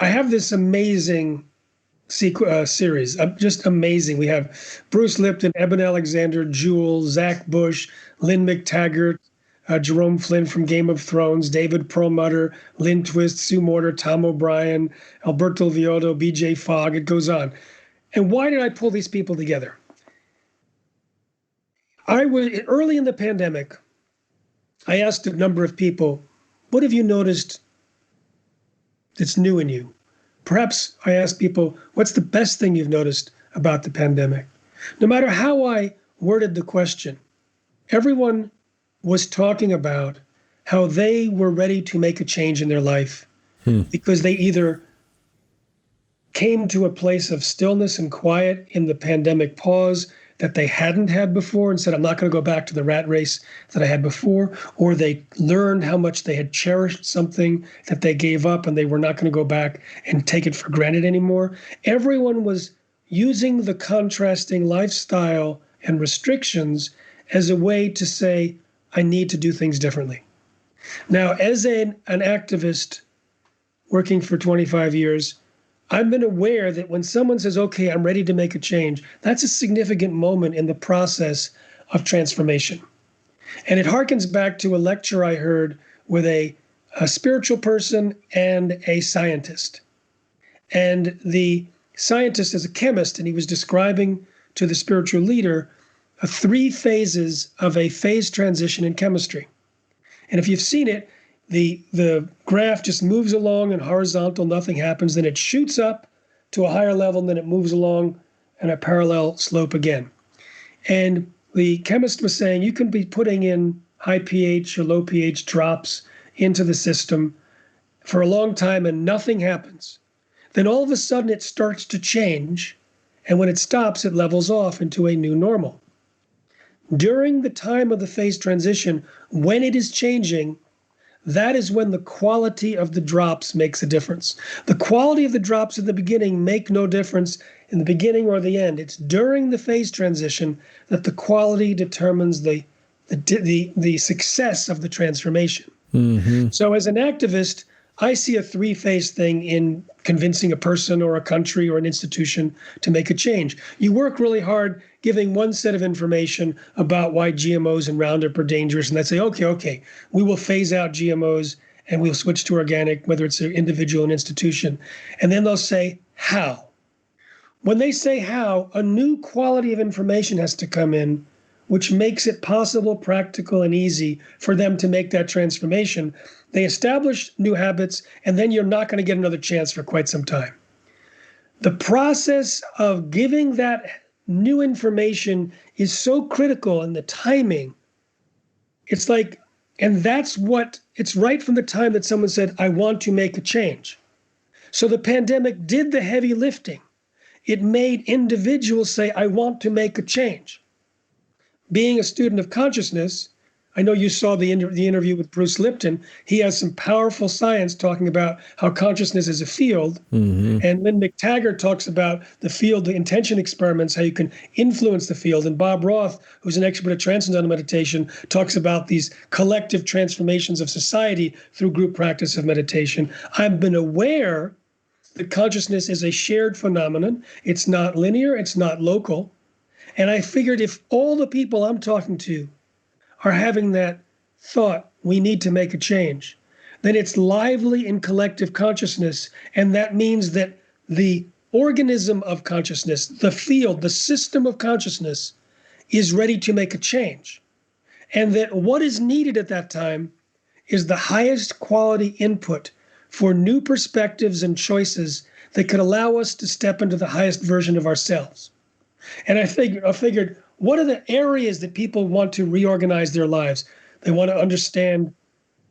I have this amazing series, just amazing. We have Bruce Lipton, Eben Alexander, Jewel, Zach Bush, Lynn McTaggart, Jerome Flynn from Game of Thrones, David Perlmutter, Lynn Twist, Sue Morter, Tom O'Brien, Alberto Viodo, BJ Fogg. It goes on. And why did I pull these people together? I was early in the pandemic. I asked a number of people, what have you noticed that's new in you? Perhaps I asked people, what's the best thing you've noticed about the pandemic? No matter how I worded the question, everyone was talking about how they were ready to make a change in their life because they either came to a place of stillness and quiet in the pandemic pause that they hadn't had before and said, I'm not going to go back to the rat race that I had before, or they learned how much they had cherished something that they gave up and they were not going to go back and take it for granted anymore. Everyone was using the contrasting lifestyle and restrictions as a way to say, I need to do things differently. Now, as an activist working for 25 years, I've been aware that when someone says, okay, I'm ready to make a change, that's a significant moment in the process of transformation. And it harkens back to a lecture I heard with a spiritual person and a scientist. And the scientist is a chemist, and he was describing to the spiritual leader 3 phases of a phase transition in chemistry. And if you've seen it, the graph just moves along in horizontal, nothing happens, then it shoots up to a higher level, and then it moves along in a parallel slope again. And the chemist was saying you can be putting in high pH or low pH drops into the system for a long time and nothing happens. Then all of a sudden it starts to change, and when it stops, it levels off into a new normal. During the time of the phase transition, when it is changing, that is when the quality of the drops makes a difference. The quality of the drops in the beginning make no difference in the beginning or the end. It's during the phase transition that the quality determines the success of the transformation. Mm-hmm. So as an activist, I see a 3-phase thing in convincing a person or a country or an institution to make a change. You work really hard giving one set of information about why GMOs and Roundup are dangerous, and they say, okay, we will phase out GMOs and we'll switch to organic, whether it's an individual or an institution. And then they'll say, how? When they say how, a new quality of information has to come in, which makes it possible, practical, and easy for them to make that transformation. They establish new habits, and then you're not going to get another chance for quite some time. The process of giving that new information is so critical, and the timing, it's like, and that's what, it's right from the time that someone said, I want to make a change. So the pandemic did the heavy lifting. It made individuals say, I want to make a change. Being a student of consciousness, I know you saw the interview with Bruce Lipton. He has some powerful science talking about how consciousness is a field. Mm-hmm. And Lynn McTaggart talks about the field, the intention experiments, how you can influence the field. And Bob Roth, who's an expert at transcendental meditation, talks about these collective transformations of society through group practice of meditation. I've been aware that consciousness is a shared phenomenon. It's not linear. It's not local. And I figured if all the people I'm talking to are having that thought, we need to make a change, then it's lively in collective consciousness. And that means that the organism of consciousness, the field, the system of consciousness is ready to make a change. And that what is needed at that time is the highest quality input for new perspectives and choices that could allow us to step into the highest version of ourselves. And I figured, what are the areas that people want to reorganize their lives? They want to understand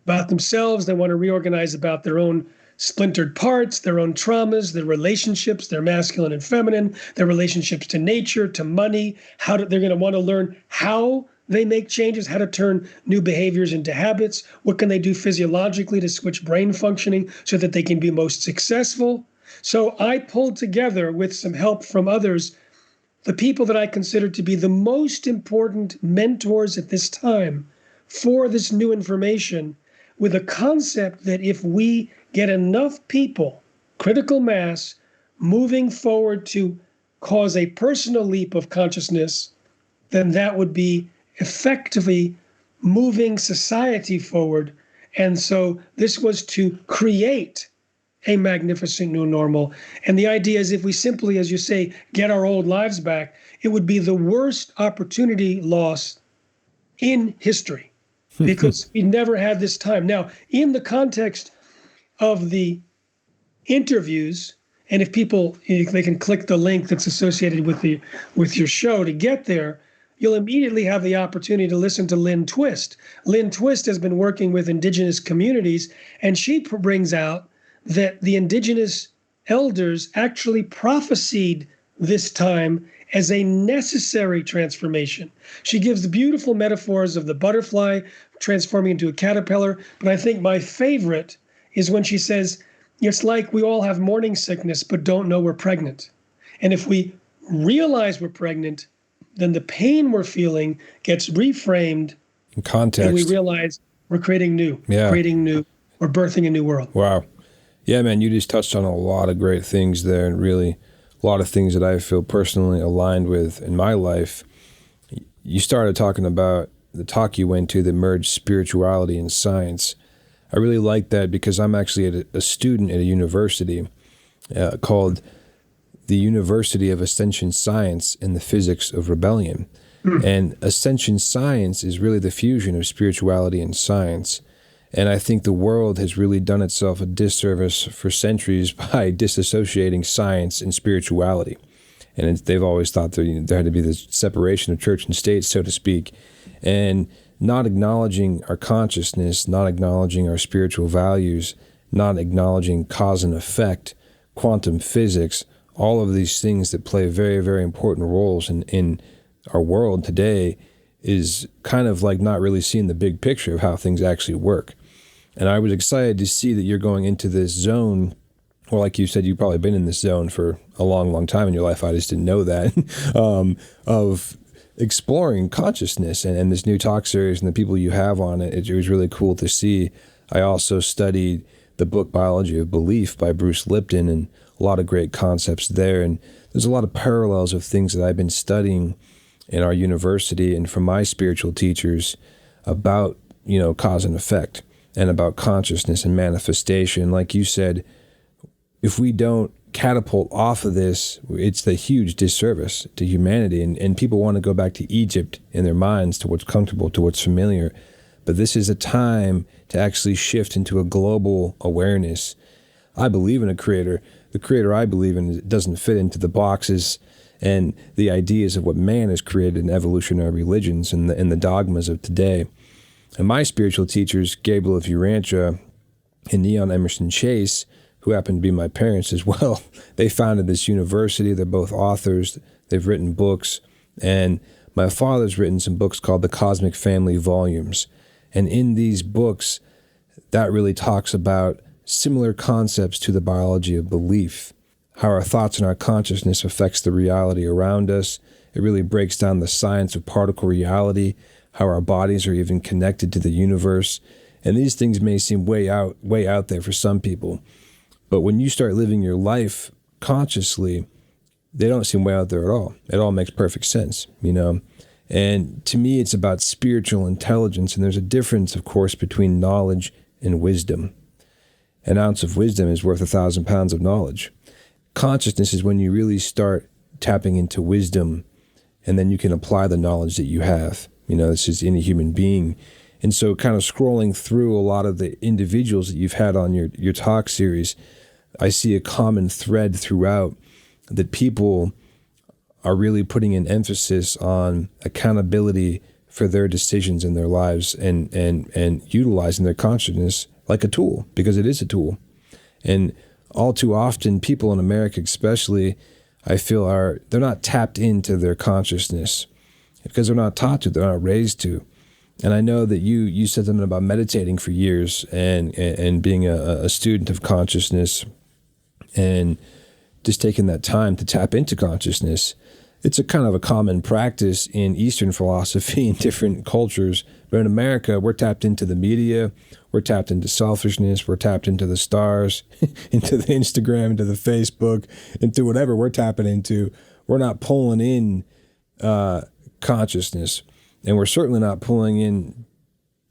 about themselves. They want to reorganize about their own splintered parts, their own traumas, their relationships, their masculine and feminine, their relationships to nature, to money. They're going to want to learn how they make changes, how to turn new behaviors into habits. What can they do physiologically to switch brain functioning so that they can be most successful? So I pulled together, with some help from others, the people that I consider to be the most important mentors at this time for this new information, with a concept that if we get enough people critical mass moving forward to cause a personal leap of consciousness, then that would be effectively moving society forward. And so this was to create a magnificent new normal. And the idea is if we simply, as you say, get our old lives back, it would be the worst opportunity lost in history because we never had this time. Now, in the context of the interviews, and if people, they can click the link that's associated with your show to get there, you'll immediately have the opportunity to listen to Lynn Twist. Lynn Twist has been working with indigenous communities, and she brings out that the indigenous elders actually prophesied this time as a necessary transformation. She gives the beautiful metaphors of the butterfly transforming into a caterpillar, but I think my favorite is when she says, it's like we all have morning sickness but don't know we're pregnant. And if we realize we're pregnant, then the pain we're feeling gets reframed in context. And we realize we're creating new, we're birthing a new world. Wow. Yeah, man, you just touched on a lot of great things there, and really a lot of things that I feel personally aligned with in my life. You started talking about the talk you went to that merged spirituality and science. I really like that because I'm actually a student at a university called the University of Ascension Science and the Physics of Rebellion. And Ascension Science is really the fusion of spirituality and science. And I think the world has really done itself a disservice for centuries by disassociating science and spirituality. And they've always thought there had to be this separation of church and state, so to speak. And not acknowledging our consciousness, not acknowledging our spiritual values, not acknowledging cause and effect, quantum physics, all of these things that play very, very important roles in our world today is kind of like not really seeing the big picture of how things actually work. And I was excited to see that you're going into this zone. Well, like you said, you've probably been in this zone for a long, long time in your life. I just didn't know that, of exploring consciousness and this new talk series and the people you have on it. It was really cool to see. I also studied the book Biology of Belief by Bruce Lipton, and a lot of great concepts there. And there's a lot of parallels of things that I've been studying in our university and from my spiritual teachers about, cause and effect and about consciousness and manifestation. Like you said, if we don't catapult off of this, it's the huge disservice to humanity. And people want to go back to Egypt in their minds, to what's comfortable, to what's familiar. But this is a time to actually shift into a global awareness. I believe in a creator. The creator I believe in doesn't fit into the boxes and the ideas of what man has created in evolutionary religions and the dogmas of today. And my spiritual teachers, Gabriel of Urantia and Neon Emerson Chase, who happen to be my parents as well, they founded this university. They're both authors. They've written books. And my father's written some books called The Cosmic Family Volumes. And in these books, that really talks about similar concepts to the biology of belief, how our thoughts and our consciousness affects the reality around us. It really breaks down the science of particle reality, how our bodies are even connected to the universe. And these things may seem way out there for some people. But when you start living your life consciously, they don't seem way out there at all. It all makes perfect sense, And to me, it's about spiritual intelligence. And there's a difference, of course, between knowledge and wisdom. An ounce of wisdom is worth 1,000 pounds of knowledge. Consciousness is when you really start tapping into wisdom, and then you can apply the knowledge that you have. This is in a human being. And so kind of scrolling through a lot of the individuals that you've had on your talk series, I see a common thread throughout that people are really putting an emphasis on accountability for their decisions in their lives and utilizing their consciousness like a tool, because it is a tool. And all too often, people in America especially, I feel they're not tapped into their consciousness because they're not taught to, they're not raised to. And I know that you said something about meditating for years and being a student of consciousness and just taking that time to tap into consciousness. it's a kind of a common practice in Eastern philosophy in different cultures. But in America, we're tapped into the media, we're tapped into selfishness, we're tapped into the stars, into the Instagram, into the Facebook, into whatever we're tapping into. We're not pulling in consciousness, and we're certainly not pulling in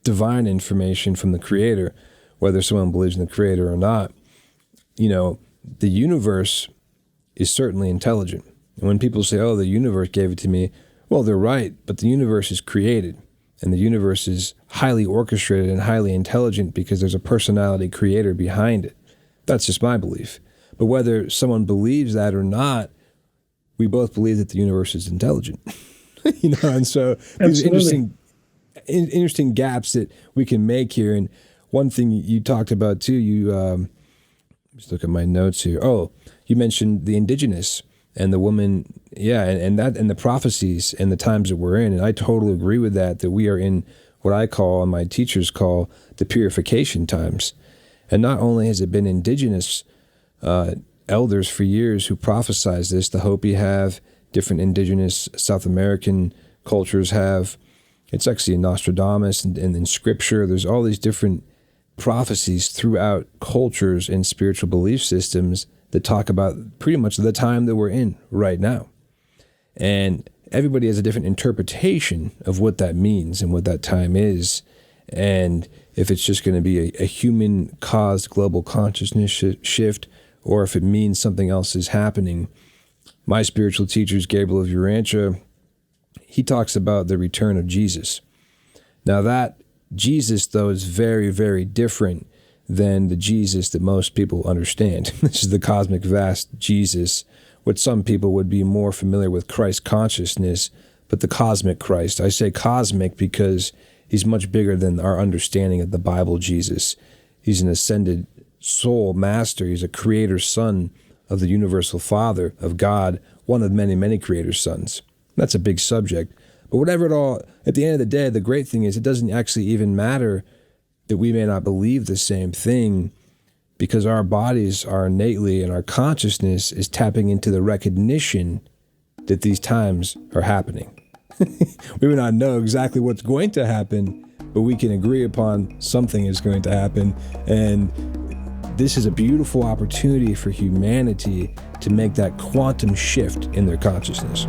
divine information from the Creator, whether someone believes in the Creator or not. You know, the universe is certainly intelligent. And when people say, oh, the universe gave it to me, well, they're right, but the universe is created, and the universe is highly orchestrated and highly intelligent because there's a personality creator behind it. That's just my belief. But whether someone believes that or not, we both believe that the universe is intelligent. And so these are interesting gaps that we can make here. And one thing you talked about too, just look at my notes here. Oh, you mentioned the indigenous and the woman, and the prophecies and the times that we're in. And I totally agree with that we are in what I call, and my teachers call, the purification times. And not only has it been indigenous elders for years who prophesize this, the Hopi have, different indigenous South American cultures have. It's actually in Nostradamus and in Scripture. There's all these different prophecies throughout cultures and spiritual belief systems that talk about pretty much the time that we're in right now. And everybody has a different interpretation of what that means and what that time is. And if it's just going to be a human-caused global consciousness shift, or if it means something else is happening. My spiritual teacher is Gabriel of Urantia. He talks about the return of Jesus. Now that Jesus, though, is very, very different than the Jesus that most people understand. This is the cosmic vast Jesus, what some people would be more familiar with Christ consciousness, but the cosmic Christ. I say cosmic because he's much bigger than our understanding of the Bible Jesus. He's an ascended soul master. He's a creator son of the universal Father, of God, one of many, many creator sons. That's a big subject. But whatever it all, at the end of the day, the great thing is it doesn't actually even matter that we may not believe the same thing, because our bodies are innately, and our consciousness is tapping into the recognition that these times are happening. We may not know exactly what's going to happen, but we can agree upon something is going to happen. And this is a beautiful opportunity for humanity to make that quantum shift in their consciousness.